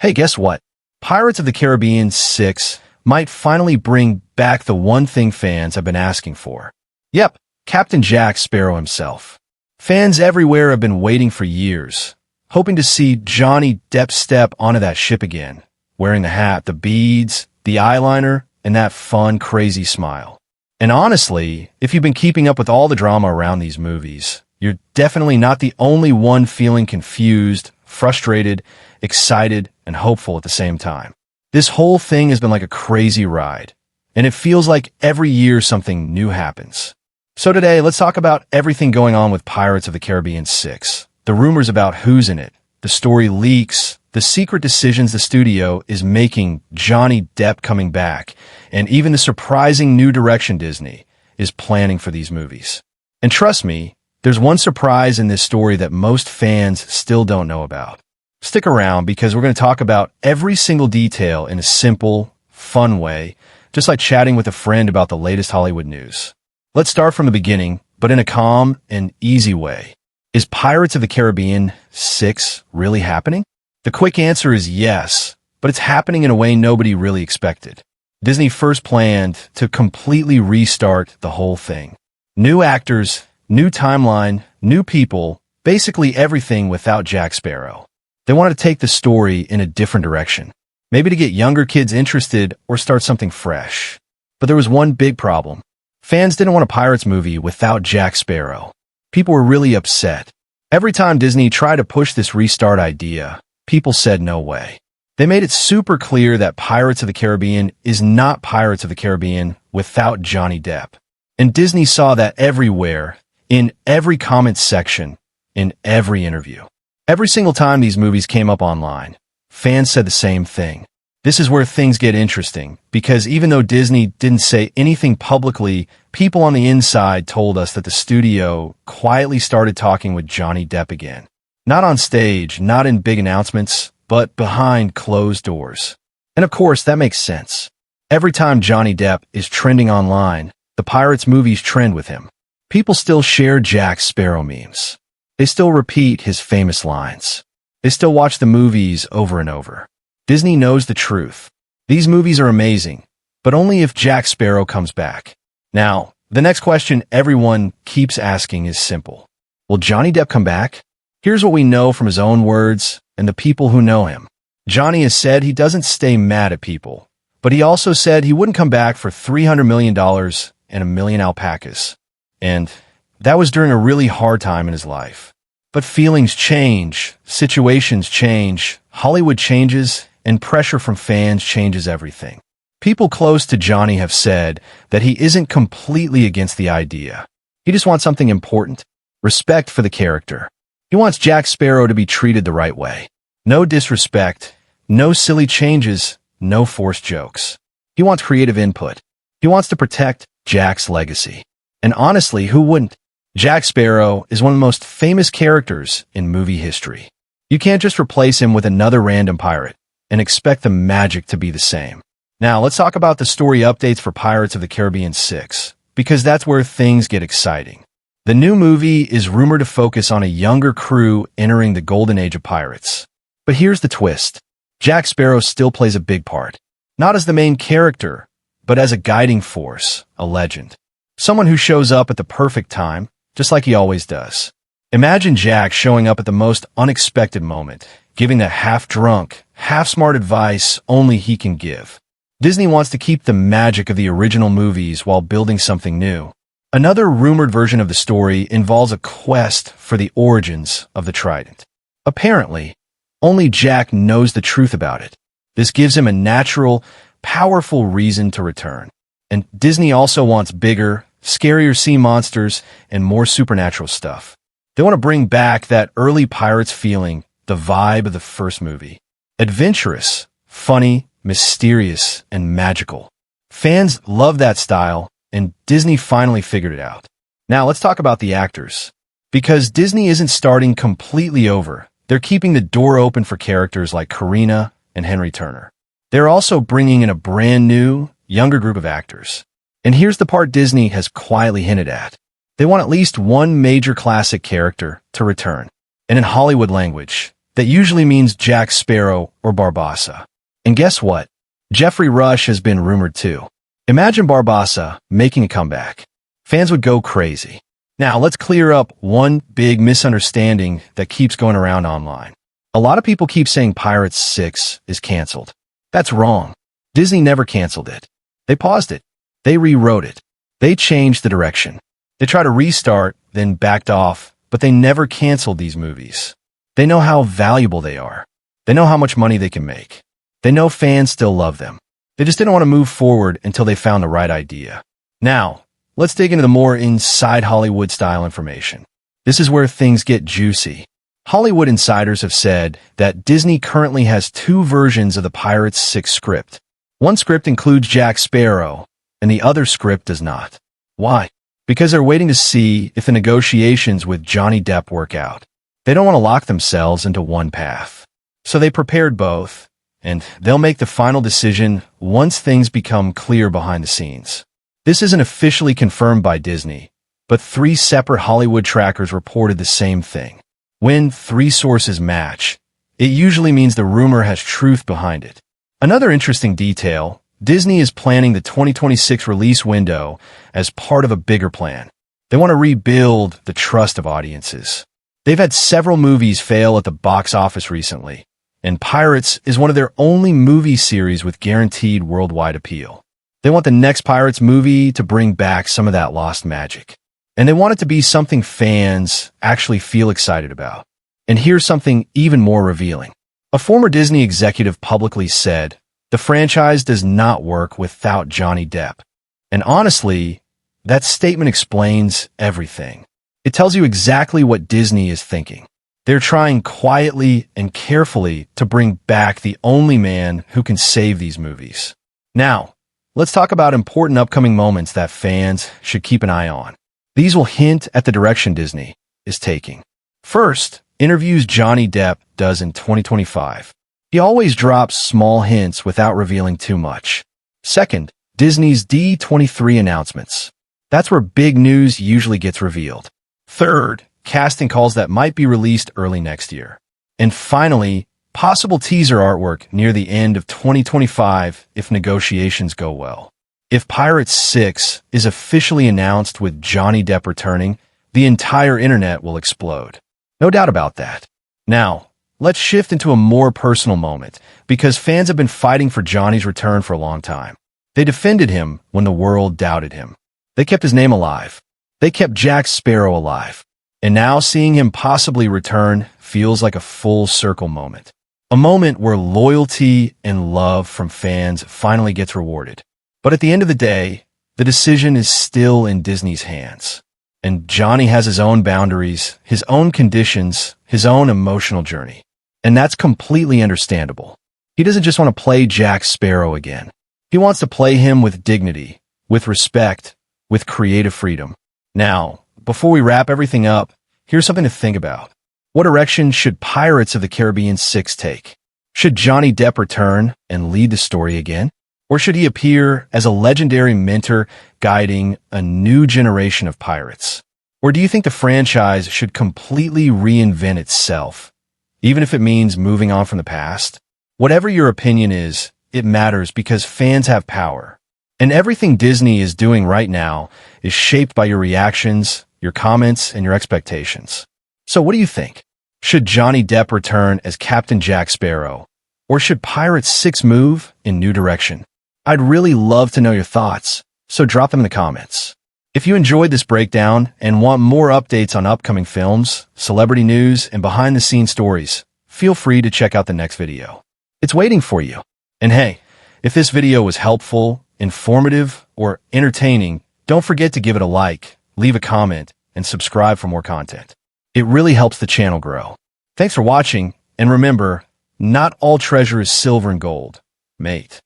Hey, guess what? Pirates of the Caribbean 6 might finally bring back the one thing fans have been asking for. Yep, Captain Jack Sparrow himself. Fans everywhere have been waiting for years, hoping to see Johnny Depp step onto that ship again, wearing the hat, the beads, the eyeliner, and that fun, crazy smile. And honestly, if you've been keeping up with all the drama around these movies, you're definitely not the only one feeling confused, frustrated, excited, and hopeful at the same time. This whole thing has been like a crazy ride, and it feels like every year something new happens. So today, let's talk about everything going on with Pirates of the Caribbean 6, the rumors about who's in it, the story leaks, the secret decisions the studio is making, Johnny Depp coming back, and even the surprising new direction Disney is planning for these movies. And trust me, there's one surprise in this story that most fans still don't know about. Stick around because we're going to talk about every single detail in a simple, fun way, just like chatting with a friend about the latest Hollywood news. Let's start from the beginning, but in a calm and easy way. Is Pirates of the Caribbean 6 really happening? The quick answer is yes, but it's happening in a way nobody really expected. Disney first planned to completely restart the whole thing. New actors, new timeline, new people, basically everything without Jack Sparrow. They wanted to take the story in a different direction, maybe to get younger kids interested or start something fresh. But there was one big problem. Fans didn't want a Pirates movie without Jack Sparrow. People were really upset. Every time Disney tried to push this restart idea, people said no way. They made it super clear that Pirates of the Caribbean is not Pirates of the Caribbean without Johnny Depp. And Disney saw that everywhere, in every comment section, in every interview. Every single time these movies came up online, fans said the same thing. This is where things get interesting, because even though Disney didn't say anything publicly, people on the inside told us that the studio quietly started talking with Johnny Depp again. Not on stage, not in big announcements, but behind closed doors. And of course, that makes sense. Every time Johnny Depp is trending online, the Pirates movies trend with him. People still share Jack Sparrow memes. They still repeat his famous lines. They still watch the movies over and over. Disney knows the truth. These movies are amazing, but only if Jack Sparrow comes back. Now, the next question everyone keeps asking is simple. Will Johnny Depp come back? Here's what we know from his own words and the people who know him. Johnny has said he doesn't stay mad at people, but he also said he wouldn't come back for $300 million and a million alpacas. And that was during a really hard time in his life. But feelings change, situations change, Hollywood changes, and pressure from fans changes everything. People close to Johnny have said that he isn't completely against the idea. He just wants something important, respect for the character. He wants Jack Sparrow to be treated the right way. No disrespect, no silly changes, no forced jokes. He wants creative input. He wants to protect Jack's legacy. And honestly, who wouldn't? Jack Sparrow is one of the most famous characters in movie history. You can't just replace him with another random pirate and expect the magic to be the same. Now, let's talk about the story updates for Pirates of the Caribbean 6, because that's where things get exciting. The new movie is rumored to focus on a younger crew entering the golden age of pirates. But here's the twist. Jack Sparrow still plays a big part. Not as the main character, but as a guiding force, a legend. Someone who shows up at the perfect time, just like he always does. Imagine Jack showing up at the most unexpected moment, giving the half-drunk, half-smart advice only he can give. Disney wants to keep the magic of the original movies while building something new. Another rumored version of the story involves a quest for the origins of the trident. Apparently, only Jack knows the truth about it. This gives him a natural, powerful reason to return. And Disney also wants bigger, scarier sea monsters, and more supernatural stuff. They want to bring back that early Pirates feeling, the vibe of the first movie. Adventurous, funny, mysterious, and magical. Fans love that style, and Disney finally figured it out. Now let's talk about the actors. Because Disney isn't starting completely over, they're keeping the door open for characters like Karina and Henry Turner. They're also bringing in a brand new, younger group of actors. And here's the part Disney has quietly hinted at. They want at least one major classic character to return. And in Hollywood language, That usually means Jack Sparrow or Barbossa. And guess what? Jeffrey Rush has been rumored too. Imagine Barbossa making a comeback. Fans would go crazy. Now, let's clear up one big misunderstanding that keeps going around online. A lot of people keep saying Pirates 6 is canceled. That's wrong. Disney never canceled it. They paused it. They rewrote it. They changed the direction. They tried to restart, then backed off, but they never canceled these movies. They know how valuable they are. They know how much money they can make. They know fans still love them. They just didn't want to move forward until they found the right idea. Now, let's dig into the more inside Hollywood style information. This is where things get juicy. Hollywood insiders have said that Disney currently has two versions of the Pirates 6 script. One script includes Jack Sparrow, and the other script does not. Why? Because they're waiting to see if the negotiations with Johnny Depp work out. They don't want to lock themselves into one path. So they prepared both, and they'll make the final decision once things become clear behind the scenes. This isn't officially confirmed by Disney, but 3 separate Hollywood trackers reported the same thing. When 3 sources match, it usually means the rumor has truth behind it. Another interesting detail, Disney is planning the 2026 release window as part of a bigger plan. They want to rebuild the trust of audiences. They've had several movies fail at the box office recently, and Pirates is one of their only movie series with guaranteed worldwide appeal. They want the next Pirates movie to bring back some of that lost magic. And they want it to be something fans actually feel excited about. And here's something even more revealing. A former Disney executive publicly said, "The franchise does not work without Johnny Depp." And honestly, that statement explains everything. It tells you exactly what Disney is thinking. They're trying quietly and carefully to bring back the only man who can save these movies. Now, let's talk about important upcoming moments that fans should keep an eye on. These will hint at the direction Disney is taking. First, interviews Johnny Depp does in 2025. He always drops small hints without revealing too much. Second, Disney's D23 announcements. That's where big news usually gets revealed. Third, casting calls that might be released early next year. And finally, possible teaser artwork near the end of 2025 if negotiations go well. If Pirates 6 is officially announced with Johnny Depp returning, the entire internet will explode. No doubt about that. Now, let's shift into a more personal moment, because fans have been fighting for Johnny's return for a long time. They defended him when the world doubted him. They kept his name alive. They kept Jack Sparrow alive. And now seeing him possibly return feels like a full circle moment. A moment where loyalty and love from fans finally gets rewarded. But at the end of the day, the decision is still in Disney's hands. And Johnny has his own boundaries, his own conditions, his own emotional journey. And that's completely understandable. He doesn't just want to play Jack Sparrow again. He wants to play him with dignity, with respect, with creative freedom. Now, before we wrap everything up, here's something to think about. What direction should Pirates of the Caribbean 6 take? Should Johnny Depp return and lead the story again? Or should he appear as a legendary mentor guiding a new generation of pirates? Or do you think the franchise should completely reinvent itself, even if it means moving on from the past? Whatever your opinion is, it matters because fans have power. And everything Disney is doing right now is shaped by your reactions, your comments, and your expectations. So what do you think? Should Johnny Depp return as Captain Jack Sparrow? Or should Pirates 6 move in new direction? I'd really love to know your thoughts, so drop them in the comments. If you enjoyed this breakdown and want more updates on upcoming films, celebrity news, and behind-the-scenes stories, feel free to check out the next video. It's waiting for you. And hey, if this video was helpful, informative, or entertaining, don't forget to give it a like, leave a comment, and subscribe for more content. It really helps the channel grow. Thanks for watching, and remember, not all treasure is silver and gold, mate.